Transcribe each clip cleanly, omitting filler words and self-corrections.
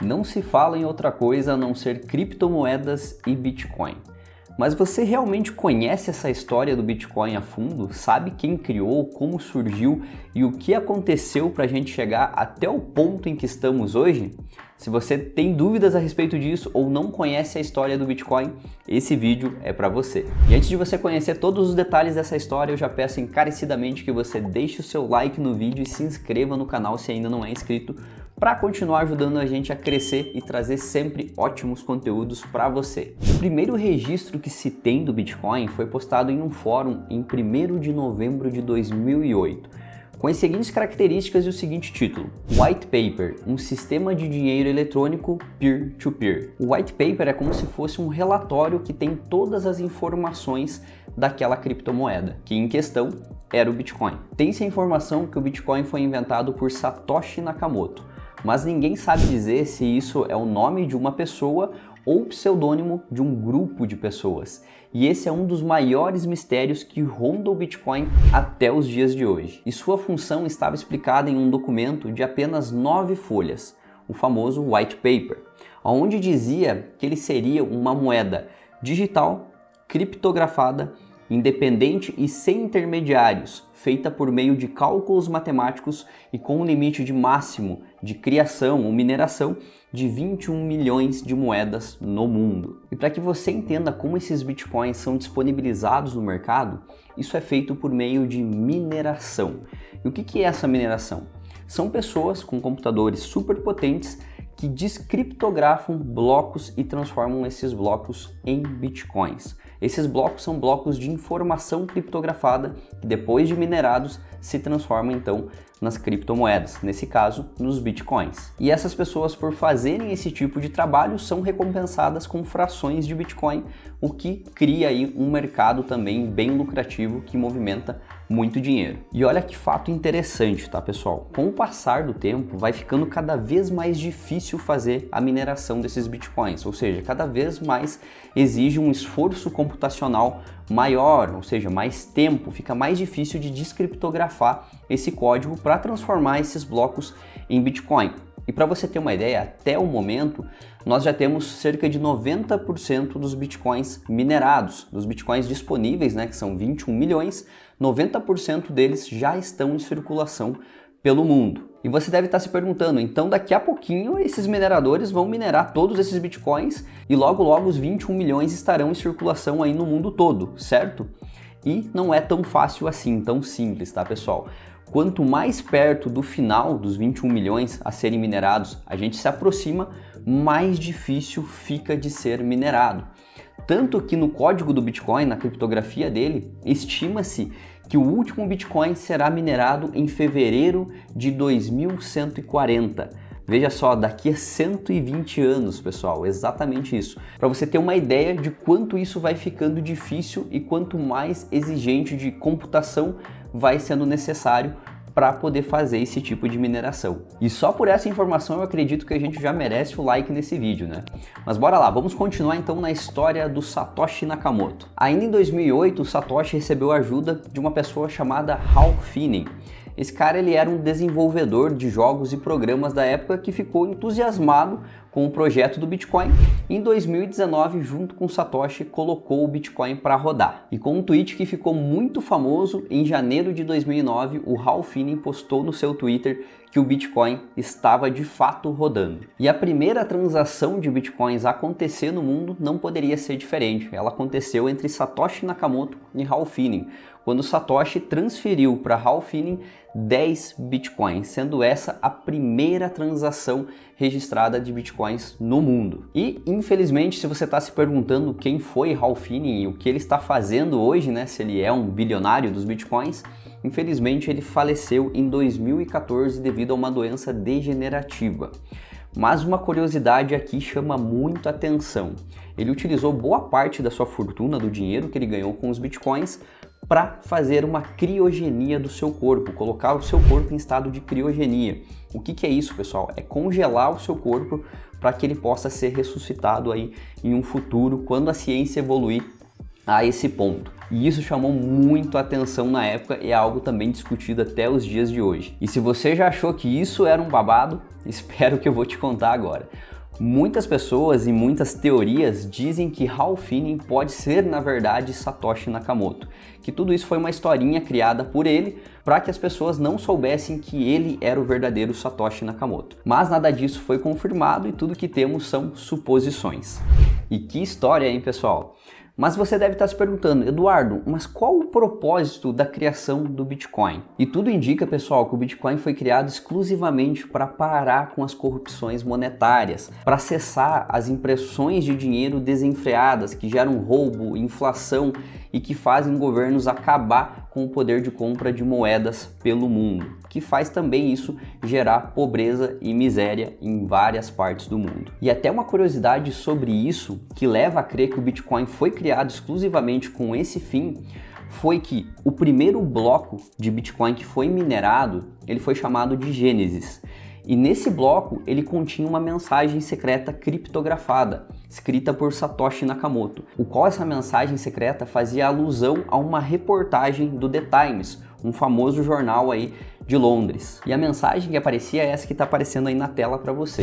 Não se fala em outra coisa a não ser criptomoedas e Bitcoin. Mas você realmente conhece essa história do Bitcoin a fundo? Sabe quem criou, como surgiu e o que aconteceu para a gente chegar até o ponto em que estamos hoje? Se você tem dúvidas a respeito disso ou não conhece a história do Bitcoin, esse vídeo é para você. E antes de você conhecer todos os detalhes dessa história, eu já peço encarecidamente que você deixe o seu like no vídeo e se inscreva no canal se ainda não é inscrito, para continuar ajudando a gente a crescer e trazer sempre ótimos conteúdos para você. O primeiro registro que se tem do Bitcoin foi postado em um fórum em 1º de novembro de 2008, com as seguintes características e o seguinte título: White Paper, um sistema de dinheiro eletrônico peer-to-peer. O White Paper é como se fosse um relatório que tem todas as informações daquela criptomoeda, que em questão era o Bitcoin. Tem-se a informação que o Bitcoin foi inventado por Satoshi Nakamoto, mas ninguém sabe dizer se isso é o nome de uma pessoa ou pseudônimo de um grupo de pessoas. E esse é um dos maiores mistérios que ronda o Bitcoin até os dias de hoje. E sua função estava explicada em um documento de apenas 9 folhas, o famoso White Paper, onde dizia que ele seria uma moeda digital, criptografada, independente e sem intermediários, feita por meio de cálculos matemáticos e com um limite de máximo de criação ou mineração de 21 milhões de moedas no mundo. E para que você entenda como esses bitcoins são disponibilizados no mercado, isso é feito por meio de mineração. E o que é essa mineração? São pessoas com computadores superpotentes que descriptografam blocos e transformam esses blocos em bitcoins. Esses blocos são blocos de informação criptografada que, depois de minerados, se transformam então nas criptomoedas, nesse caso, nos bitcoins. E essas pessoas, por fazerem esse tipo de trabalho, são recompensadas com frações de bitcoin, o que cria aí um mercado também bem lucrativo que movimenta muito dinheiro. E olha que fato interessante, tá, pessoal? Com o passar do tempo, vai ficando cada vez mais difícil fazer a mineração desses bitcoins, ou seja, cada vez mais exige um esforço computacional maior, ou seja, mais tempo, fica mais difícil de descriptografar esse código para transformar esses blocos em Bitcoin. E para você ter uma ideia, até o momento, nós já temos cerca de 90% dos Bitcoins minerados, dos Bitcoins disponíveis, né, que são 21 milhões, 90% deles já estão em circulação pelo mundo. E você deve estar se perguntando, então daqui a pouquinho esses mineradores vão minerar todos esses bitcoins e logo os 21 milhões estarão em circulação aí no mundo todo, certo? E não é tão fácil assim, tão simples, tá, pessoal? Quanto mais perto do final dos 21 milhões a serem minerados a gente se aproxima, mais difícil fica de ser minerado. Tanto que no código do Bitcoin, na criptografia dele, estima-se que o último Bitcoin será minerado em fevereiro de 2140. Veja só, daqui a 120 anos, pessoal, exatamente isso. Para você ter uma ideia de quanto isso vai ficando difícil e quanto mais exigente de computação vai sendo necessário para poder fazer esse tipo de mineração. E só por essa informação eu acredito que a gente já merece o like nesse vídeo, né? Mas bora lá, vamos continuar então na história do Satoshi Nakamoto. Ainda em 2008, o Satoshi recebeu a ajuda de uma pessoa chamada Hal Finney. Esse cara ele era um desenvolvedor de jogos e programas da época que ficou entusiasmado com o projeto do Bitcoin. Em 2019, junto com Satoshi, colocou o Bitcoin para rodar. E com um tweet que ficou muito famoso, em janeiro de 2009, o Hal Finney postou no seu Twitter que o Bitcoin estava de fato rodando. E a primeira transação de Bitcoins a acontecer no mundo não poderia ser diferente. Ela aconteceu entre Satoshi Nakamoto e Hal Finney, quando Satoshi transferiu para Hal Finney 10 Bitcoins, sendo essa a primeira transação registrada de Bitcoins no mundo. E, infelizmente, se você está se perguntando quem foi Hal Finney e o que ele está fazendo hoje, né, se ele é um bilionário dos Bitcoins, infelizmente ele faleceu em 2014 devido a uma doença degenerativa. Mas uma curiosidade aqui chama muito atenção. Ele utilizou boa parte da sua fortuna, do dinheiro que ele ganhou com os Bitcoins, para fazer uma criogenia do seu corpo, colocar o seu corpo em estado de criogenia. O que é isso, pessoal? É congelar o seu corpo para que ele possa ser ressuscitado aí em um futuro, quando a ciência evoluir a esse ponto. E isso chamou muito a atenção na época e é algo também discutido até os dias de hoje. E se você já achou que isso era um babado, espero que eu vou te contar agora. Muitas pessoas e muitas teorias dizem que Hal Finney pode ser, na verdade, Satoshi Nakamoto, que tudo isso foi uma historinha criada por ele para que as pessoas não soubessem que ele era o verdadeiro Satoshi Nakamoto. Mas nada disso foi confirmado e tudo que temos são suposições. E que história, hein, pessoal? Mas você deve estar se perguntando, Eduardo, mas qual o propósito da criação do Bitcoin? E tudo indica, pessoal, que o Bitcoin foi criado exclusivamente para parar com as corrupções monetárias, para cessar as impressões de dinheiro desenfreadas que geram roubo, inflação e que fazem governos acabar com o poder de compra de moedas pelo mundo, que faz também isso gerar pobreza e miséria em várias partes do mundo. E até uma curiosidade sobre isso, que leva a crer que o Bitcoin foi criado exclusivamente com esse fim, foi que o primeiro bloco de Bitcoin que foi minerado, ele foi chamado de Gênesis. E nesse bloco ele continha uma mensagem secreta criptografada, escrita por Satoshi Nakamoto, o qual essa mensagem secreta fazia alusão a uma reportagem do The Times, um famoso jornal aí de Londres. E a mensagem que aparecia é essa que está aparecendo aí na tela para você.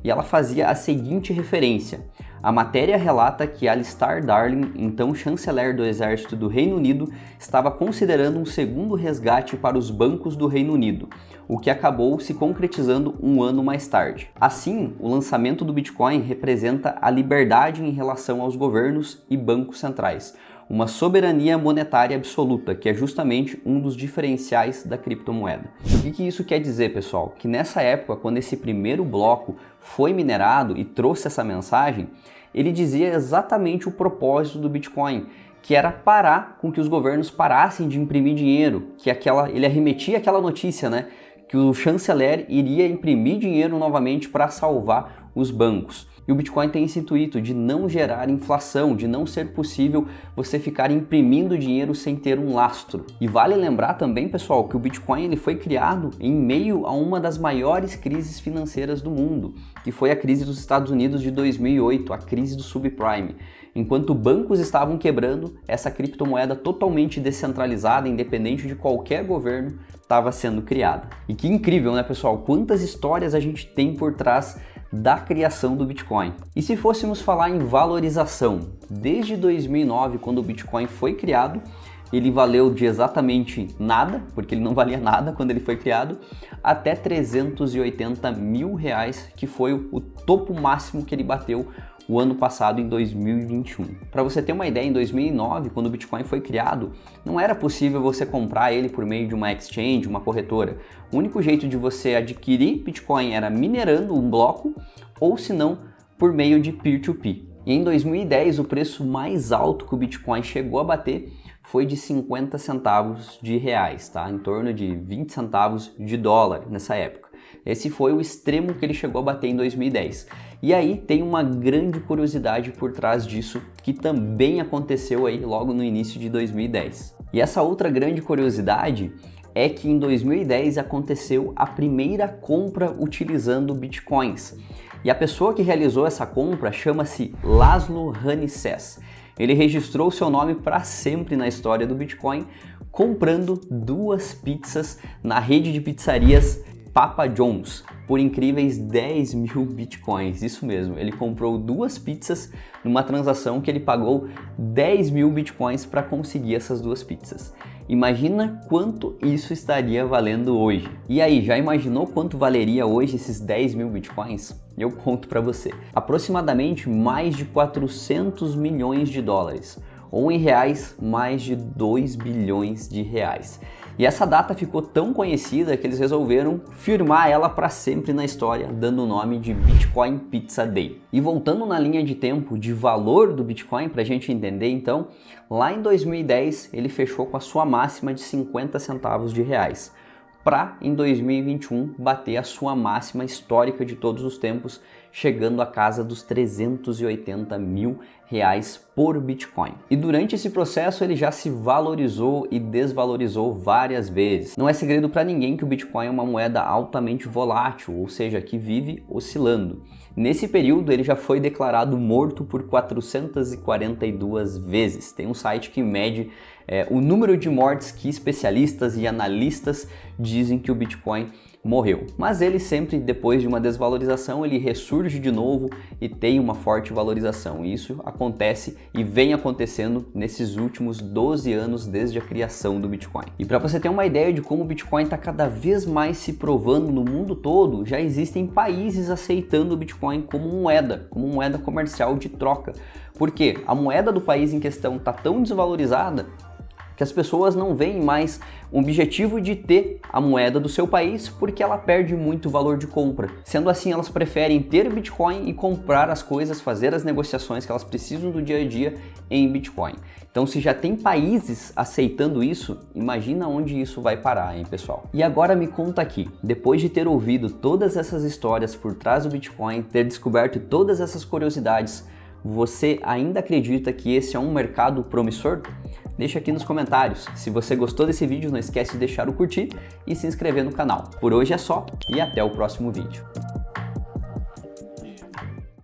E ela fazia a seguinte referência: a matéria relata que Alistair Darling, então chanceler do exército do Reino Unido, estava considerando um segundo resgate para os bancos do Reino Unido, o que acabou se concretizando um ano mais tarde. Assim, o lançamento do Bitcoin representa a liberdade em relação aos governos e bancos centrais, uma soberania monetária absoluta, que é justamente um dos diferenciais da criptomoeda. O que isso quer dizer, pessoal? Que nessa época, quando esse primeiro bloco foi minerado e trouxe essa mensagem, ele dizia exatamente o propósito do Bitcoin, que era parar com que os governos parassem de imprimir dinheiro, que ele arremetia aquela notícia, né? Que o chanceler iria imprimir dinheiro novamente para salvar os bancos. E o Bitcoin tem esse intuito de não gerar inflação, de não ser possível você ficar imprimindo dinheiro sem ter um lastro. E vale lembrar também, pessoal, que o Bitcoin ele foi criado em meio a uma das maiores crises financeiras do mundo, que foi a crise dos Estados Unidos de 2008, a crise do subprime. Enquanto bancos estavam quebrando, essa criptomoeda totalmente descentralizada, independente de qualquer governo, estava sendo criada. E que incrível, né, pessoal? Quantas histórias a gente tem por trás da criação do Bitcoin. E se fôssemos falar em valorização, desde 2009, quando o Bitcoin foi criado, ele valeu de exatamente nada, porque ele não valia nada quando ele foi criado, até 380 mil reais, que foi o topo máximo que ele bateu o ano passado, em 2021. Para você ter uma ideia, em 2009, quando o Bitcoin foi criado, não era possível você comprar ele por meio de uma exchange, uma corretora. O único jeito de você adquirir Bitcoin era minerando um bloco, ou se não, por meio de peer-to-peer. E em 2010, o preço mais alto que o Bitcoin chegou a bater foi de 50 centavos de reais, tá? Em torno de 20 centavos de dólar nessa época. Esse foi o extremo que ele chegou a bater em 2010. E aí tem uma grande curiosidade por trás disso, que também aconteceu aí logo no início de 2010. E essa outra grande curiosidade é que em 2010 aconteceu a primeira compra utilizando bitcoins. E a pessoa que realizou essa compra chama-se Laszlo Hanises. Ele registrou seu nome para sempre na história do Bitcoin, comprando 2 pizzas na rede de pizzarias Papa John's por incríveis 10 mil bitcoins. Isso mesmo, ele comprou 2 pizzas numa transação que ele pagou 10 mil bitcoins para conseguir essas 2 pizzas. Imagina quanto isso estaria valendo hoje. E aí, já imaginou quanto valeria hoje esses 10 mil bitcoins? Eu conto para você. Aproximadamente mais de 400 milhões de dólares, ou em reais, mais de 2 bilhões de reais. E essa data ficou tão conhecida que eles resolveram firmar ela para sempre na história, dando o nome de Bitcoin Pizza Day. E voltando na linha de tempo de valor do Bitcoin, para a gente entender então, lá em 2010 ele fechou com a sua máxima de 50 centavos de reais. para em 2021 bater a sua máxima histórica de todos os tempos, chegando à casa dos 380 mil reais por Bitcoin. E durante esse processo ele já se valorizou e desvalorizou várias vezes. Não é segredo para ninguém que o Bitcoin é uma moeda altamente volátil, ou seja, que vive oscilando. Nesse período ele já foi declarado morto por 442 vezes. Tem um site que mede o número de mortes que especialistas e analistas dizem que o Bitcoin morreu. Mas ele sempre, depois de uma desvalorização, ele ressurge de novo e tem uma forte valorização. Isso acontece e vem acontecendo nesses últimos 12 anos desde a criação do Bitcoin. E para você ter uma ideia de como o Bitcoin está cada vez mais se provando no mundo todo, já existem países aceitando o Bitcoin como moeda comercial de troca. Porque a moeda do país em questão está tão desvalorizada que as pessoas não veem mais o objetivo de ter a moeda do seu país porque ela perde muito valor de compra. Sendo assim, elas preferem ter Bitcoin e comprar as coisas, fazer as negociações que elas precisam do dia a dia em Bitcoin. Então, se já tem países aceitando isso, imagina onde isso vai parar, hein, pessoal? E agora me conta aqui, depois de ter ouvido todas essas histórias por trás do Bitcoin, ter descoberto todas essas curiosidades, você ainda acredita que esse é um mercado promissor? Deixa aqui nos comentários. Se você gostou desse vídeo, não esquece de deixar o curtir e se inscrever no canal. Por hoje é só e até o próximo vídeo.